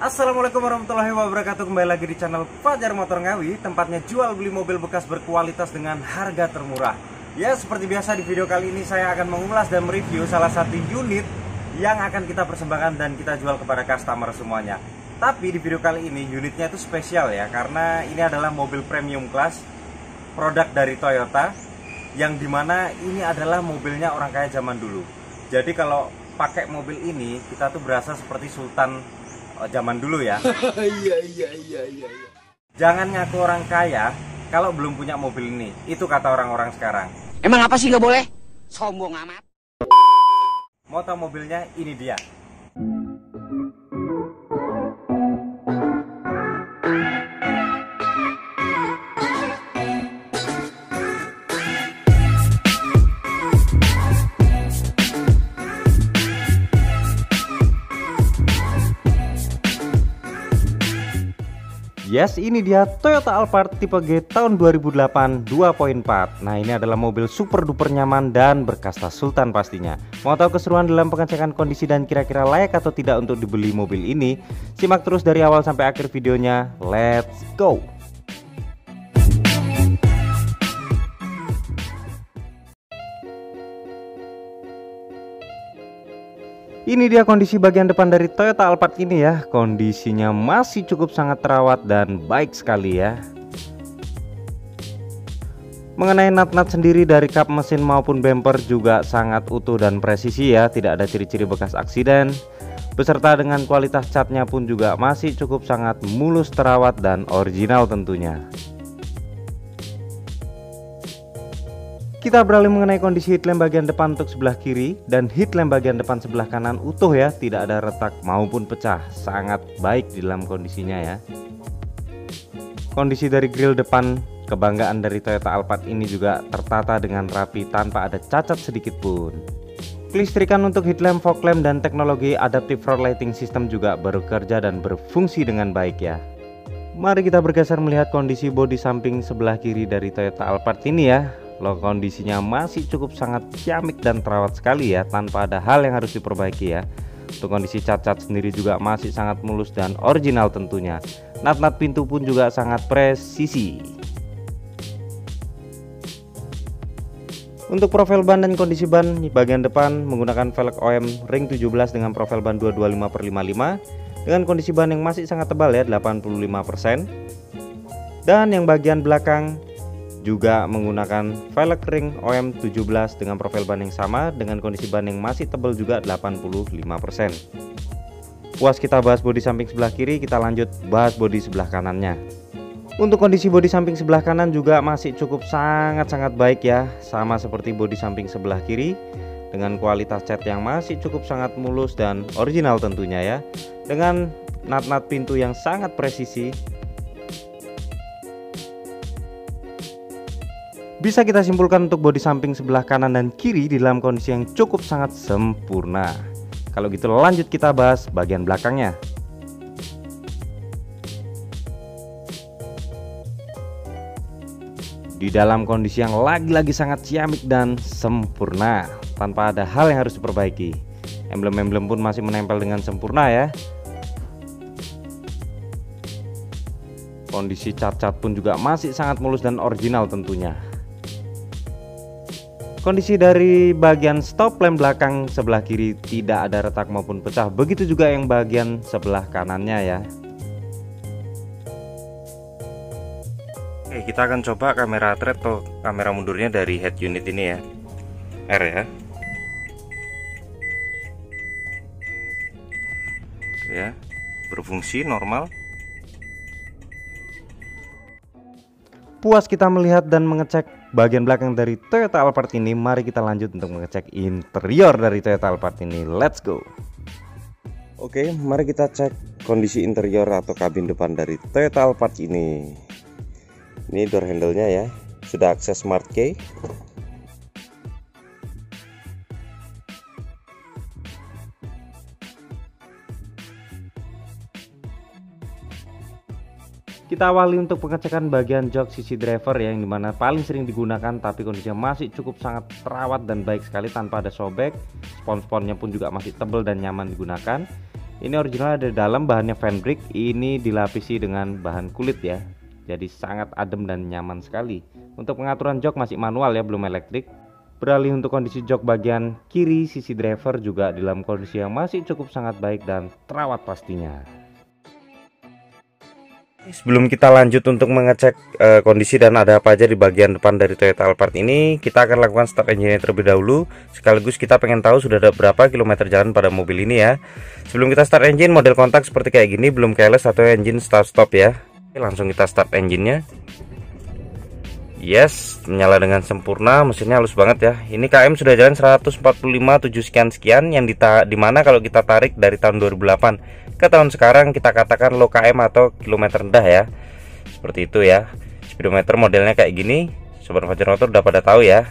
Assalamualaikum warahmatullahi wabarakatuh. Kembali lagi di channel Fajar Motor Ngawi, tempatnya jual beli mobil bekas berkualitas dengan harga termurah. Ya, seperti biasa di video kali ini saya akan mengulas dan mereview salah satu unit yang akan kita persembahkan dan kita jual kepada customer semuanya. Tapi di video kali ini unitnya itu spesial ya, karena ini adalah mobil premium class, produk dari Toyota, yang dimana ini adalah mobilnya orang kaya zaman dulu. Jadi kalau pakai mobil ini kita tuh berasa seperti sultan zaman dulu ya. Iya. Jangan ngaku orang kaya kalau belum punya mobil ini. Itu kata orang-orang sekarang. Emang apa sih nggak boleh? Sombong amat. Mau tahu mobilnya? Ini dia. Yes, ini dia Toyota Alphard tipe G tahun 2008 2.4. Nah, ini adalah mobil super duper nyaman dan berkasta sultan pastinya. Mau tahu keseruan dalam pengecekan kondisi dan kira-kira layak atau tidak untuk dibeli mobil ini? Simak terus dari awal sampai akhir videonya. Let's go! Ini dia kondisi bagian depan dari Toyota Alphard ini ya. Kondisinya masih cukup sangat terawat dan baik sekali ya. Mengenai nut-nut sendiri dari kap mesin maupun bumper juga sangat utuh dan presisi ya. Tidak ada ciri-ciri bekas aksiden. Beserta dengan kualitas catnya pun juga masih cukup sangat mulus, terawat dan original tentunya. Kita beralih mengenai kondisi headlamp bagian depan untuk sebelah kiri dan headlamp bagian depan sebelah kanan utuh ya, tidak ada retak maupun pecah, sangat baik di dalam kondisinya ya. Kondisi dari grill depan kebanggaan dari Toyota Alphard ini juga tertata dengan rapi tanpa ada cacat sedikit pun. Kelistrikan untuk headlamp, fog lamp dan teknologi adaptive front lighting system juga bekerja dan berfungsi dengan baik ya. Mari kita bergeser melihat kondisi bodi samping sebelah kiri dari Toyota Alphard ini ya. Loh, kondisinya masih cukup sangat ciamik dan terawat sekali ya, tanpa ada hal yang harus diperbaiki ya. Untuk kondisi cat-cat sendiri juga masih sangat mulus dan original tentunya. Nut-nut pintu pun juga sangat presisi. Untuk profil ban dan kondisi ban bagian depan menggunakan velg OEM ring 17 dengan profil ban 225/55 dengan kondisi ban yang masih sangat tebal ya, 85%. Dan yang bagian belakang juga menggunakan velg ring OEM 17 dengan profil ban yang sama dengan kondisi ban yang masih tebal juga 85%. Puas kita bahas bodi samping sebelah kiri, kita lanjut bahas bodi sebelah kanannya. Untuk kondisi bodi samping sebelah kanan juga masih cukup sangat baik ya, sama seperti bodi samping sebelah kiri dengan kualitas cat yang masih cukup sangat mulus dan original tentunya ya, dengan nut-nut pintu yang sangat presisi. Bisa kita simpulkan untuk bodi samping sebelah kanan dan kiri di dalam kondisi yang cukup sangat sempurna. Kalau gitu lanjut kita bahas bagian belakangnya. Di dalam kondisi yang lagi-lagi sangat ciamik dan sempurna, tanpa ada hal yang harus diperbaiki. Emblem-emblem pun masih menempel dengan sempurna ya. Kondisi cat-cat pun juga masih sangat mulus dan original tentunya. Kondisi dari bagian stop lamp belakang sebelah kiri tidak ada retak maupun pecah, begitu juga yang bagian sebelah kanannya ya. Oke, kita akan coba kamera thread atau kamera mundurnya dari head unit ini ya, R ya. Oke ya, berfungsi normal. Puas kita melihat dan mengecek bagian belakang dari Toyota Alphard ini, mari kita lanjut untuk mengecek interior dari Toyota Alphard ini. Let's go. Oke, mari kita cek kondisi interior atau kabin depan dari Toyota Alphard ini. Ini door handle-nya ya, sudah akses smart key. Kita awali untuk pengecekan bagian jok sisi driver ya, yang dimana paling sering digunakan, tapi kondisinya masih cukup sangat terawat dan baik sekali tanpa ada sobek. Spons-sponnya pun juga masih tebal dan nyaman digunakan. Ini original ada di dalam, bahannya fan brick, ini dilapisi dengan bahan kulit ya. Jadi sangat adem dan nyaman sekali. Untuk pengaturan jok masih manual ya, belum elektrik. Beralih untuk kondisi jok bagian kiri sisi driver juga dalam kondisi yang masih cukup sangat baik dan terawat pastinya. Sebelum kita lanjut untuk mengecek kondisi dan ada apa aja di bagian depan dari Toyota Alphard ini, kita akan lakukan start engine terlebih dahulu. Sekaligus kita pengen tahu sudah ada berapa kilometer jalan pada mobil ini ya. Sebelum kita start engine, model kontak seperti kayak gini, belum keyless atau engine start stop ya. Oke, langsung kita start engine-nya. Yes, menyala dengan sempurna, mesinnya halus banget ya. Ini KM sudah jalan 145,7 sekian yang dimana kalau kita tarik dari tahun 2008 ke tahun sekarang kita katakan low KM atau kilometer rendah ya. Seperti itu ya. Speedometer modelnya kayak gini. Sobat Fajar Motor udah pada tahu ya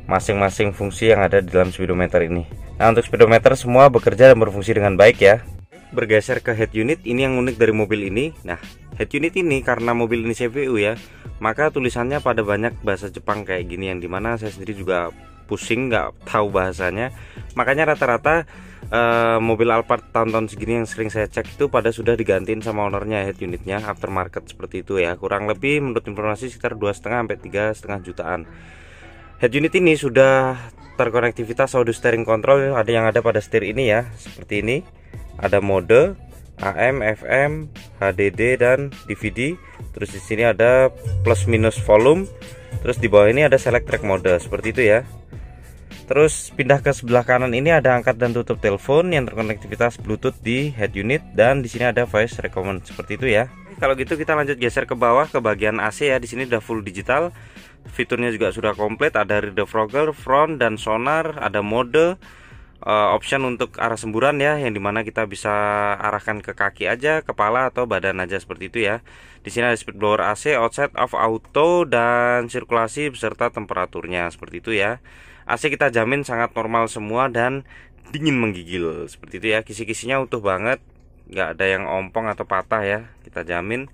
masing-masing fungsi yang ada di dalam speedometer ini. Nah, untuk speedometer semua bekerja dan berfungsi dengan baik ya. Bergeser ke head unit, ini yang unik dari mobil ini. Nah, head unit ini karena mobil ini CVU ya, maka tulisannya pada banyak bahasa Jepang kayak gini, yang dimana saya sendiri juga pusing nggak tahu bahasanya. Makanya rata-rata mobil Alphard tahun-tahun segini yang sering saya cek itu pada sudah digantiin sama ownernya head unitnya, aftermarket seperti itu ya. Kurang lebih menurut informasi sekitar 2,5 sampai 3,5 jutaan. Head unit ini sudah terkonektivitas audio steering control, ada yang ada pada setir ini ya, seperti ini. Ada mode AM, FM, HDD dan DVD. Terus di sini ada plus minus volume. Terus di bawah ini ada select track mode seperti itu ya. Terus pindah ke sebelah kanan ini ada angkat dan tutup telepon yang terkonektivitas Bluetooth di head unit, dan di sini ada voice recommend seperti itu ya. Kalau gitu kita lanjut geser ke bawah ke bagian AC ya. Di sini udah full digital. Fiturnya juga sudah komplit, ada rear defogger, front dan sonar, ada mode option untuk arah semburan ya, yang dimana kita bisa arahkan ke kaki aja, kepala atau badan aja seperti itu ya. Di sini ada speed blower AC, outside of auto dan sirkulasi beserta temperaturnya seperti itu ya. AC kita jamin sangat normal semua dan dingin menggigil seperti itu ya. Kisi-kisinya utuh banget, nggak ada yang ompong atau patah ya, kita jamin.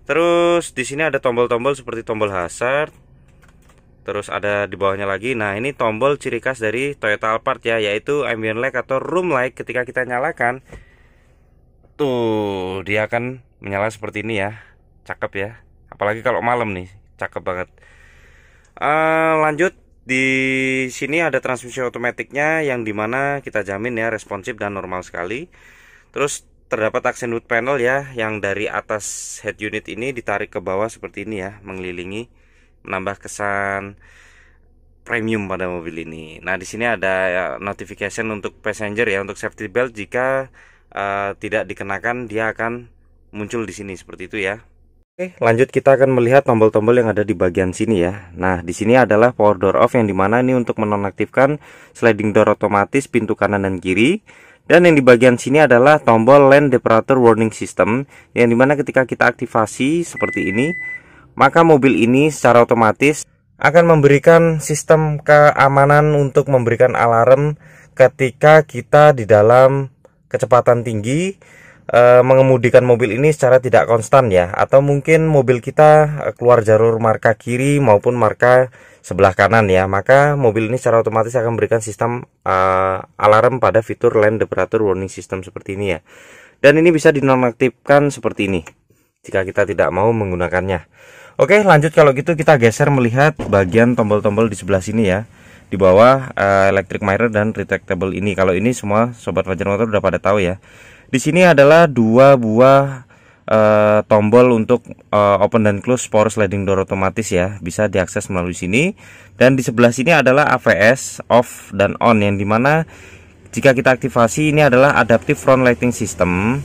Terus di sini ada tombol-tombol seperti tombol hazard. Terus ada di bawahnya lagi. Nah, ini tombol ciri khas dari Toyota Alphard ya, yaitu ambient light atau room light. Ketika kita nyalakan, tuh dia akan menyala seperti ini ya. Cakep ya. Apalagi kalau malam nih, cakep banget. Lanjut, di sini ada transmisi otomatiknya yang dimana kita jamin ya responsif dan normal sekali. Terus terdapat aksen wood panel ya, yang dari atas head unit ini ditarik ke bawah seperti ini ya, mengelilingi, menambah kesan premium pada mobil ini. Nah, di sini ada notification untuk passenger ya, untuk safety belt jika tidak dikenakan dia akan muncul di sini seperti itu ya. Oke, lanjut kita akan melihat tombol-tombol yang ada di bagian sini ya. Nah, di sini adalah power door off yang dimana ini untuk menonaktifkan sliding door otomatis pintu kanan dan kiri. Dan yang di bagian sini adalah tombol lane departure warning system, yang dimana ketika kita aktifasi seperti ini, maka mobil ini secara otomatis akan memberikan sistem keamanan untuk memberikan alarm ketika kita di dalam kecepatan tinggi mengemudikan mobil ini secara tidak konstan ya, atau mungkin mobil kita keluar jalur marka kiri maupun marka sebelah kanan ya, maka mobil ini secara otomatis akan memberikan sistem alarm pada fitur lane departure warning system seperti ini ya. Dan ini bisa dinonaktifkan seperti ini jika kita tidak mau menggunakannya. Oke, lanjut kalau gitu kita geser melihat bagian tombol-tombol di sebelah sini ya. Di bawah electric mirror dan retractable ini. Kalau ini semua Sobat Fajar Motor udah pada tahu ya. Di sini adalah dua buah tombol untuk open dan close power sliding door otomatis ya. Bisa diakses melalui sini. Dan di sebelah sini adalah AVS off dan on, yang dimana jika kita aktifasi ini adalah adaptive front lighting system,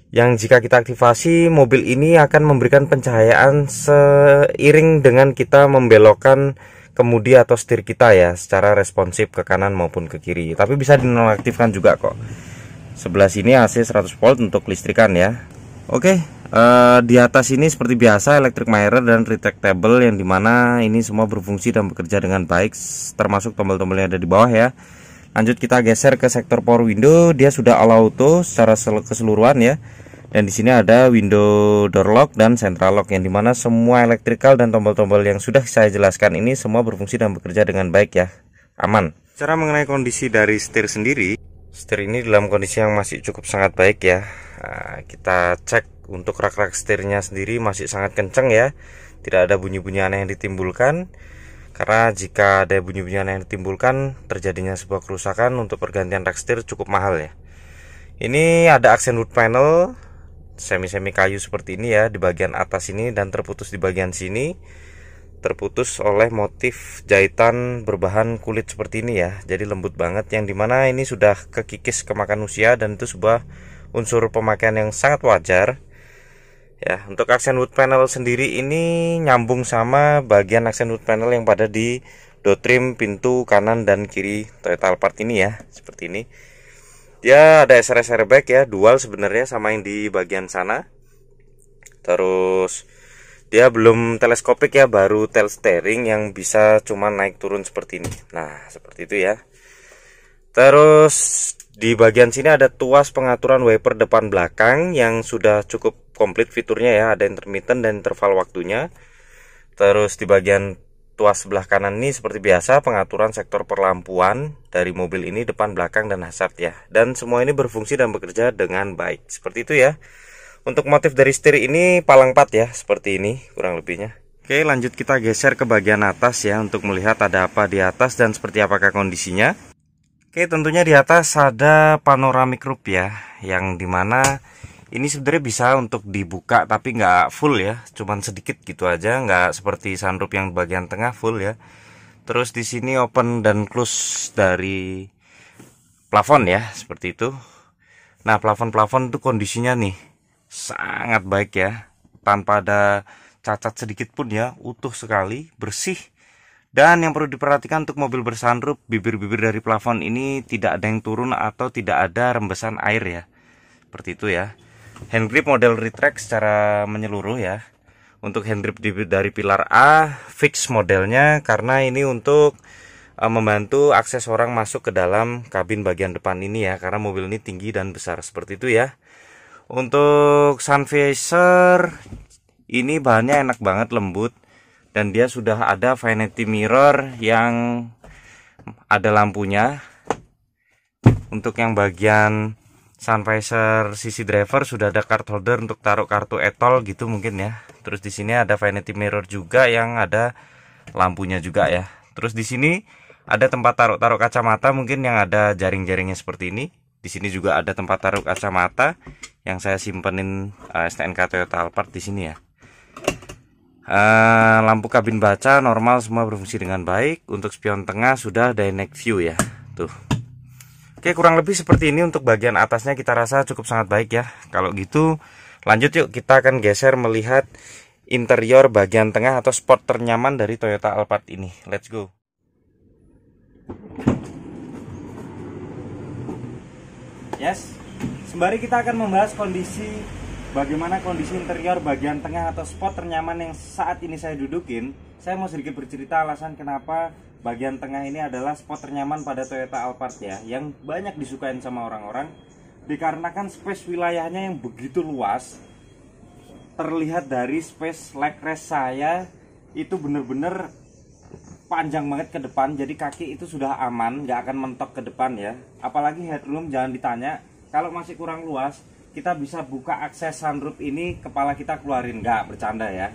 yang jika kita aktifasi mobil ini akan memberikan pencahayaan seiring dengan kita membelokkan kemudi atau setir kita ya, secara responsif ke kanan maupun ke kiri. Tapi bisa dinonaktifkan juga kok. Sebelah sini AC 100 volt untuk listrikan ya. Oke, di atas ini seperti biasa electric mirror dan retractable, yang dimana ini semua berfungsi dan bekerja dengan baik, termasuk tombol-tombol yang ada di bawah ya. Lanjut kita geser ke sektor power window, dia sudah all auto secara keseluruhan ya. Dan di sini ada window door lock dan central lock, yang dimana semua elektrikal dan tombol-tombol yang sudah saya jelaskan ini semua berfungsi dan bekerja dengan baik ya, aman. Cara mengenai kondisi dari setir sendiri, Setir ini dalam kondisi yang masih cukup sangat baik ya. Nah, kita cek untuk rak-rak setirnya sendiri masih sangat kenceng ya. Tidak ada bunyi-bunyi aneh yang ditimbulkan. Karena jika ada bunyi-bunyi aneh yang ditimbulkan, terjadinya sebuah kerusakan untuk pergantian rak setir cukup mahal ya. Ini ada aksen wood panel semi-semi kayu seperti ini ya di bagian atas ini, dan terputus di bagian sini. Terputus oleh motif jahitan berbahan kulit seperti ini ya. Jadi lembut banget, yang dimana ini sudah kekikis kemakan usia, dan itu sebuah unsur pemakaian yang sangat wajar ya. Untuk aksen wood panel sendiri ini nyambung sama bagian aksen wood panel yang pada di door trim pintu kanan dan kiri Toyota Alphard ini ya, seperti ini. Dia ada SRS airbag ya, dual sebenarnya sama yang di bagian sana. Terus dia belum teleskopik ya, baru tel steering yang bisa cuma naik turun seperti ini. Nah, seperti itu ya. Terus di bagian sini ada tuas pengaturan wiper depan belakang yang sudah cukup komplit fiturnya ya, ada intermittent dan interval waktunya. Terus di bagian tuas sebelah kanan ini seperti biasa pengaturan sektor perlampuan dari mobil ini, depan, belakang, dan hazard ya. Dan semua ini berfungsi dan bekerja dengan baik. Seperti itu ya. Untuk motif dari setir ini palang 4 ya, seperti ini kurang lebihnya. Oke, lanjut kita geser ke bagian atas ya, untuk melihat ada apa di atas dan seperti apakah kondisinya. Oke, tentunya di atas ada panoramic roof ya, yang dimana ini sebenarnya bisa untuk dibuka tapi nggak full ya, cuman sedikit gitu aja, nggak seperti sunroof yang bagian tengah full ya. Terus di sini open dan close dari plafon ya, seperti itu. Nah, plafon-plafon itu kondisinya nih sangat baik ya, tanpa ada cacat sedikit pun ya, utuh sekali, bersih. Dan yang perlu diperhatikan untuk mobil bersunroof, bibir-bibir dari plafon ini tidak ada yang turun atau tidak ada rembesan air ya, seperti itu ya. Hand grip model retract secara menyeluruh ya. Untuk hand grip dari pilar A fix modelnya, karena ini untuk membantu akses orang masuk ke dalam kabin bagian depan ini ya, karena mobil ini tinggi dan besar, seperti itu ya. Untuk sun visor ini bahannya enak banget, lembut, dan dia sudah ada vanity mirror yang ada lampunya. Untuk yang bagian sun visor sisi driver sudah ada card holder untuk taruh kartu etol gitu mungkin ya. Terus di sini ada vanity mirror juga yang ada lampunya juga ya. Terus di sini ada tempat taruh kacamata mungkin yang ada jaring-jaringnya seperti ini. Di sini juga ada tempat taruh kacamata yang saya simpenin STNK Toyota Alphard di sini ya. Lampu kabin baca normal semua berfungsi dengan baik. Untuk spion tengah sudah dynamic view ya. Tuh. Oke, kurang lebih seperti ini untuk bagian atasnya, kita rasa cukup sangat baik ya. Kalau gitu lanjut yuk, kita akan geser melihat interior bagian tengah atau spot ternyaman dari Toyota Alphard ini. Let's go. Yes, sembari kita akan membahas bagaimana kondisi interior bagian tengah atau spot ternyaman yang saat ini saya dudukin, saya mau sedikit bercerita alasan kenapa bagian tengah ini adalah spot ternyaman pada Toyota Alphard ya, yang banyak disukain sama orang-orang dikarenakan space wilayahnya yang begitu luas. Terlihat dari space leg rest saya itu bener-bener panjang banget ke depan, jadi kaki itu sudah aman, nggak akan mentok ke depan ya. Apalagi headroom jangan ditanya, kalau masih kurang luas kita bisa buka akses sunroof ini, kepala kita keluarin, nggak bercanda ya.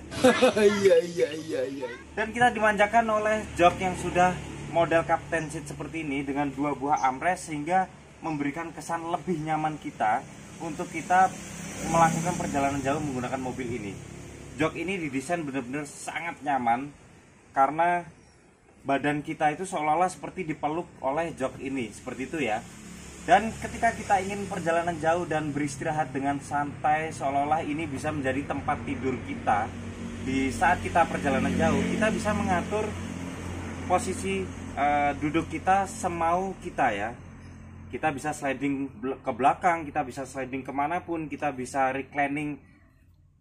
Iya. Dan kita dimanjakan oleh jok yang sudah model captain seat seperti ini dengan 2 buah armrest, sehingga memberikan kesan lebih nyaman kita untuk kita melakukan perjalanan jauh menggunakan mobil ini. Jok ini didesain benar-benar sangat nyaman karena badan kita itu seolah-olah seperti dipeluk oleh jok ini, seperti itu ya. Dan ketika kita ingin perjalanan jauh dan beristirahat dengan santai, seolah-olah ini bisa menjadi tempat tidur kita. Di saat kita perjalanan jauh, kita bisa mengatur posisi duduk kita semau kita ya. Kita bisa sliding ke belakang, kita bisa sliding kemanapun, kita bisa reclining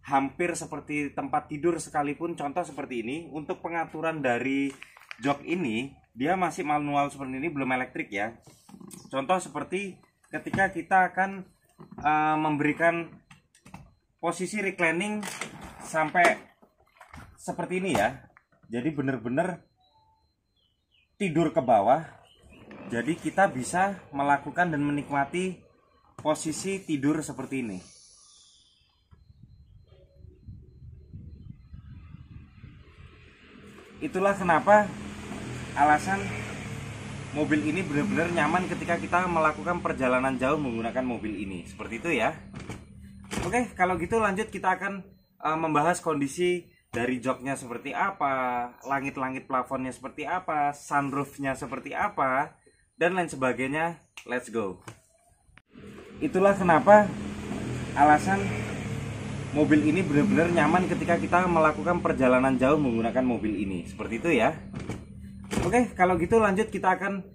hampir seperti tempat tidur sekalipun. Contoh seperti ini. Untuk pengaturan dari jok ini, dia masih manual seperti ini, belum elektrik ya. Contoh seperti ketika kita akan memberikan posisi reclining sampai seperti ini ya. Jadi benar-benar tidur ke bawah Jadi kita bisa melakukan dan menikmati posisi tidur seperti ini. Itulah kenapa alasan mobil ini benar-benar nyaman ketika kita melakukan perjalanan jauh menggunakan mobil ini. Seperti itu ya. Oke, kalau gitu lanjut kita akan membahas kondisi dari joknya seperti apa, langit-langit plafonnya seperti apa, sunroofnya seperti apa, dan lain sebagainya. Let's go. Itulah kenapa alasan mobil ini benar-benar nyaman ketika kita melakukan perjalanan jauh menggunakan mobil ini. Seperti itu ya. Oke, kalau gitu lanjut kita akan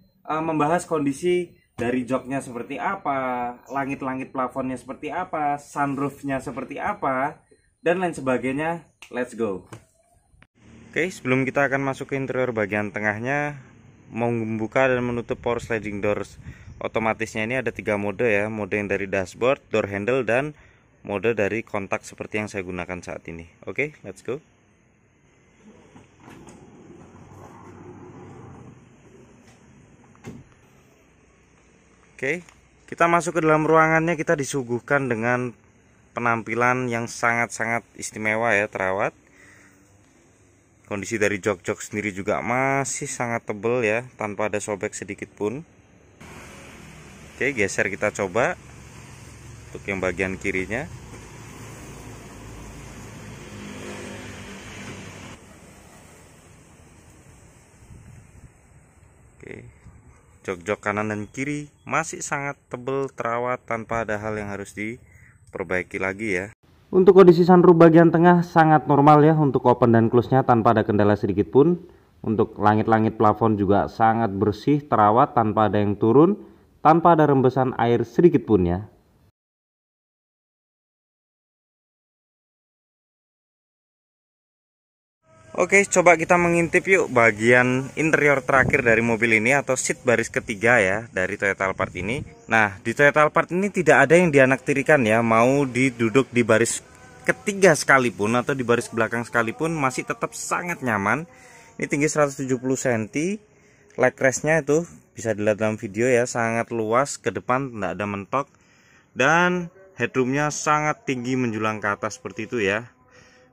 membahas kondisi dari joknya seperti apa, langit-langit plafonnya seperti apa, sunroofnya seperti apa, dan lain sebagainya. Let's go. Oke, sebelum kita akan masuk ke interior bagian tengahnya, membuka dan menutup power sliding doors otomatisnya ini ada 3 mode ya. Mode yang dari dashboard, door handle, dan mode dari kontak seperti yang saya gunakan saat ini. Oke, let's go. Oke, kita masuk ke dalam ruangannya. Kita disuguhkan dengan penampilan yang sangat-sangat istimewa ya, terawat. Kondisi dari jok-jok sendiri juga masih sangat tebal ya, tanpa ada sobek sedikit pun. Oke, geser kita coba untuk yang bagian kirinya. Oke, jok-jok kanan dan kiri masih sangat tebal, terawat, tanpa ada hal yang harus diperbaiki lagi ya. Untuk kondisi sunroof bagian tengah sangat normal ya, untuk open dan close-nya tanpa ada kendala sedikit pun. Untuk langit-langit plafon juga sangat bersih, terawat, tanpa ada yang turun, tanpa ada rembesan air sedikit pun ya. Oke, coba kita mengintip yuk bagian interior terakhir dari mobil ini, atau seat baris ketiga ya dari Toyota Alphard ini. Nah, di Toyota Alphard ini tidak ada yang dianaktirikan ya, mau diduduk di baris ketiga sekalipun atau di baris belakang sekalipun masih tetap sangat nyaman. Ini tinggi 170 cm, leg restnya itu bisa dilihat dalam video ya, sangat luas ke depan, tidak ada mentok, dan headroomnya sangat tinggi menjulang ke atas seperti itu ya.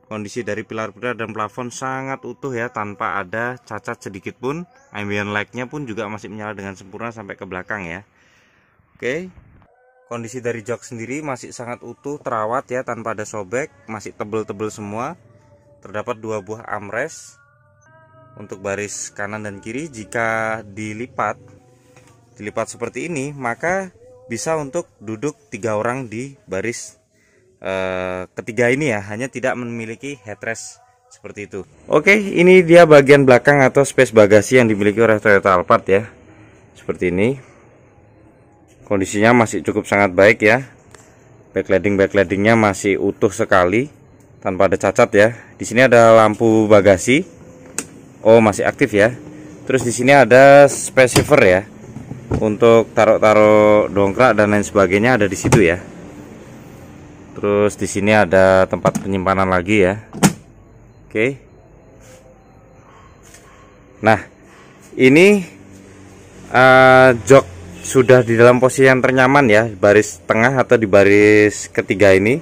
Kondisi dari pilar-pilar dan plafon sangat utuh ya, tanpa ada cacat sedikit pun. Ambient light-nya pun juga masih menyala dengan sempurna sampai ke belakang ya. Oke, kondisi dari jok sendiri masih sangat utuh, terawat ya, tanpa ada sobek, masih tebel-tebel semua. Terdapat 2 buah armrest untuk baris kanan dan kiri. Jika dilipat seperti ini, maka bisa untuk duduk 3 orang di baris ketiga ini ya, hanya tidak memiliki headrest seperti itu. Oke, ini dia bagian belakang atau space bagasi yang dimiliki oleh Toyota Alphard ya. Seperti ini. Kondisinya masih cukup sangat baik ya. Backlightingnya masih utuh sekali, tanpa ada cacat ya. Di sini ada lampu bagasi. Oh, masih aktif ya. Terus di sini ada space saver ya. Untuk taruh-taruh dongkrak dan lain sebagainya ada di situ ya. Terus di sini ada tempat penyimpanan lagi ya. Oke. Nah, ini jok sudah di dalam posisi yang ternyaman ya, baris tengah atau di baris ketiga ini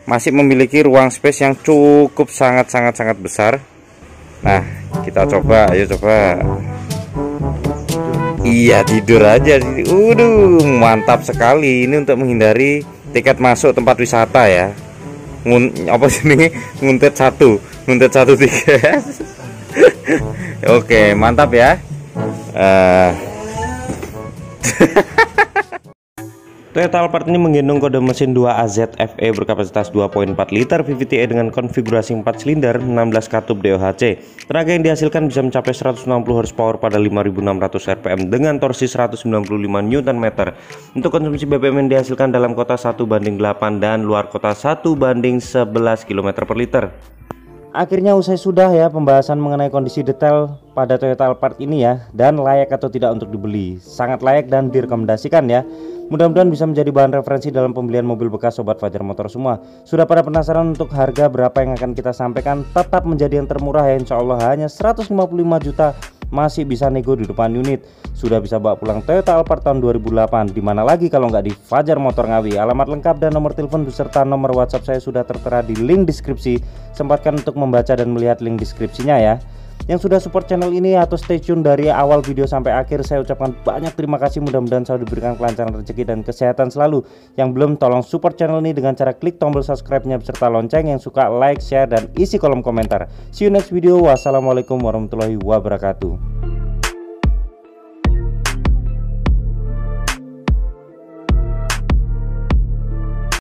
masih memiliki ruang space yang cukup sangat besar. Nah, kita coba, ayo coba. Iya, tidur aja. Mantap sekali. Ini untuk menghindari tiket masuk tempat wisata ya. Apa sih ini? Nguntit satu tiket. Oke, mantap ya. Toyota Alphard ini menggendong kode mesin 2AZ FE berkapasitas 2,4 liter VVT-e dengan konfigurasi 4 silinder 16 katup DOHC. Tenaga yang dihasilkan bisa mencapai 160 horsepower pada 5.600 rpm dengan torsi 195 Nm. Untuk konsumsi BBM yang dihasilkan dalam kota 1:8 dan luar kota 1:11 km per liter. Akhirnya usai sudah ya pembahasan mengenai kondisi detail pada Toyota Alphard ini ya, dan layak atau tidak untuk dibeli. Sangat layak dan direkomendasikan ya. Mudah-mudahan bisa menjadi bahan referensi dalam pembelian mobil bekas Sobat Fajar Motor semua. Sudah pada penasaran untuk harga berapa yang akan kita sampaikan? Tetap menjadi yang termurah ya, insya Allah hanya 155 juta masih bisa nego di depan unit. Sudah bisa bawa pulang Toyota Alphard tahun 2008. Dimana lagi kalau nggak di Fajar Motor Ngawi. Alamat lengkap dan nomor telepon beserta nomor WhatsApp saya sudah tertera di link deskripsi. Sempatkan untuk membaca dan melihat link deskripsinya ya. Yang sudah support channel ini atau stay tune dari awal video sampai akhir, saya ucapkan banyak terima kasih. Mudah-mudahan selalu diberikan kelancaran rezeki dan kesehatan selalu. Yang belum, tolong support channel ini dengan cara klik tombol subscribe-nya beserta lonceng. Yang suka like, share, dan isi kolom komentar. See you next video. Wassalamualaikum warahmatullahi wabarakatuh.